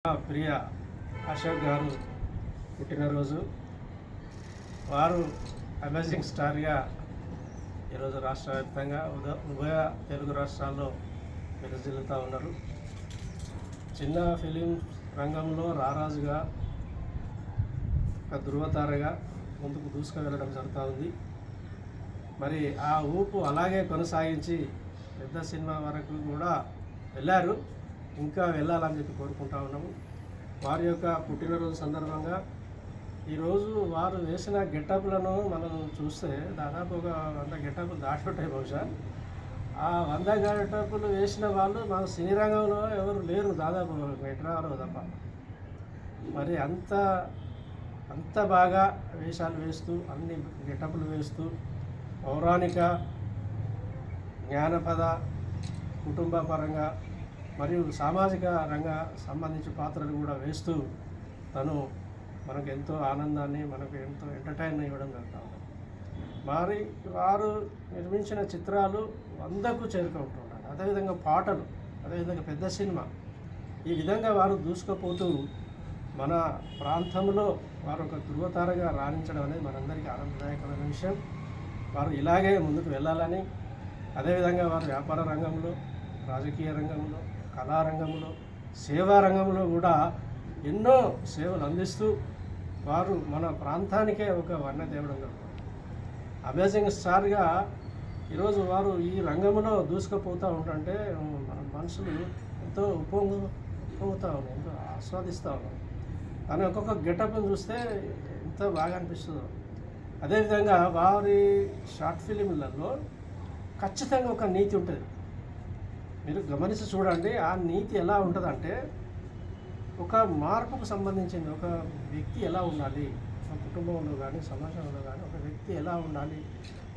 ప్రియ అశోక్ గారు పుట్టినరోజు. వారు అమేజింగ్ స్టార్గా ఈరోజు రాష్ట్ర వ్యాప్తంగా ఉభయ తెలుగు రాష్ట్రాల్లో విరజిల్లుతూ ఉన్నారు. చిన్న ఫిలిం రంగంలో రారాజుగా ఒక ధృవతారగా ముందుకు దూసుకు వెళ్ళడం జరుగుతూ ఉంది. మరి ఆ ఊపు అలాగే కొనసాగించి పెద్ద సినిమా వరకు కూడా వెళ్ళారు. ఇంకా వెళ్ళాలని చెప్పి కోరుకుంటా ఉన్నాము. వారి యొక్క పుట్టినరోజు సందర్భంగా ఈరోజు వారు వేసిన గెటప్లను మనం చూస్తే దాదాపు ఒక 100 గెటప్లు దాటి ఉంటాయి బహుశా. ఆ 100 గెటప్లు వేసిన వాళ్ళు మన సినీ రంగంలో ఎవరు లేరు, దాదాపు వెటరాలు తప్ప. మరి అంత బాగా వేషాలు వేస్తూ అన్ని గెటప్లు వేస్తూ పౌరాణిక, జ్ఞానపద, కుటుంబ పరంగా మరియు సామాజిక రంగ సంబంధించి పాత్రలు కూడా వేస్తూ తను మనకు ఎంతో ఆనందాన్ని, మనకు ఎంతో ఎంటర్టైన్ ఇవ్వడం జరుగుతుంది. మరి వారు నిర్మించిన చిత్రాలు 100కు చేరుకుంటున్నారు. అదేవిధంగా పాటలు, అదేవిధంగా పెద్ద సినిమా, ఈ విధంగా వారు దూసుకుపోతూ మన ప్రాంతంలో వారు ఒక ధృవతారగా రాణించడం అనేది మనందరికీ ఆనందదాయకమైన విషయం. వారు ఇలాగే ముందుకు వెళ్ళాలని, అదేవిధంగా వారు వ్యాపార రంగంలో, రాజకీయ రంగంలో, కళారంగంలో, సేవా రంగంలో కూడా ఎన్నో సేవలు అందిస్తూ వారు మన ప్రాంతానికే ఒక వన్నె తేవడం జరుగుతుంది. అమేజింగ్ స్టార్గా ఈరోజు వారు ఈ రంగంలో దూసుకుపోతూ ఉంటుంటే మన మనుషులు ఎంతో ఉప్పొంగుతూ ఉన్నారు, ఎంతో ఆస్వాదిస్తూ ఉన్నారు. కానీ ఒక్కొక్క గెటప్ని చూస్తే ఎంత బాగా అనిపిస్తుందో. అదేవిధంగా వారి షార్ట్ ఫిలింలలో ఖచ్చితంగా ఒక నీతి ఉంటుంది. మీరు గమనించి చూడండి. ఆ నీతి ఎలా ఉంటుందంటే, ఒక మార్పుకు సంబంధించింది. ఒక వ్యక్తి ఎలా ఉండాలి, ఒక కుటుంబంలో కానీ సమాజంలో కానీ ఒక వ్యక్తి ఎలా ఉండాలి,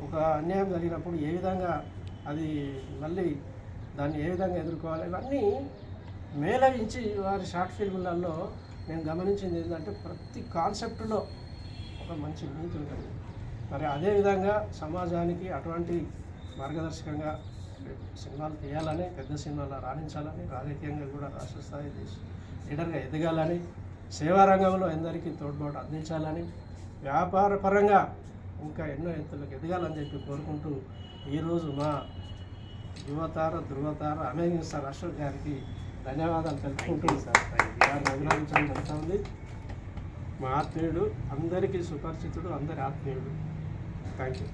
ఒక అన్యాయం జరిగినప్పుడు ఏ విధంగా అది మళ్ళీ దాన్ని ఏ విధంగా ఎదుర్కోవాలి, ఇవన్నీ మేళవించి వారి షార్ట్ ఫిల్మ్లలో నేను గమనించింది ఏంటంటే ప్రతి కాన్సెప్ట్లో ఒక మంచి నీతి ఉంటుంది. మరి అదేవిధంగా సమాజానికి అటువంటి మార్గదర్శకంగా సినిమాలు తీయాలని, పెద్ద సినిమాలో రాణించాలని, రాజకీయంగా కూడా రాష్ట్ర స్థాయి లీడర్గా ఎదగాలని, సేవా రంగంలో ఎందరికీ తోడ్పాటు అందించాలని, వ్యాపార పరంగా ఇంకా ఎన్నో ఎత్తులకు ఎదగాలని చెప్పి కోరుకుంటూ ఈరోజు మా ధృవతార అమేజింగ్ స్టార్ అశోక్ గారికి ధన్యవాదాలు తెలుపుకుంటూ వారిని అభినందించడం జరుగుతుంది. మా ఆత్మీయుడు, అందరికీ సుపరిచితుడు, అందరి ఆత్మీయుడు. Thank you.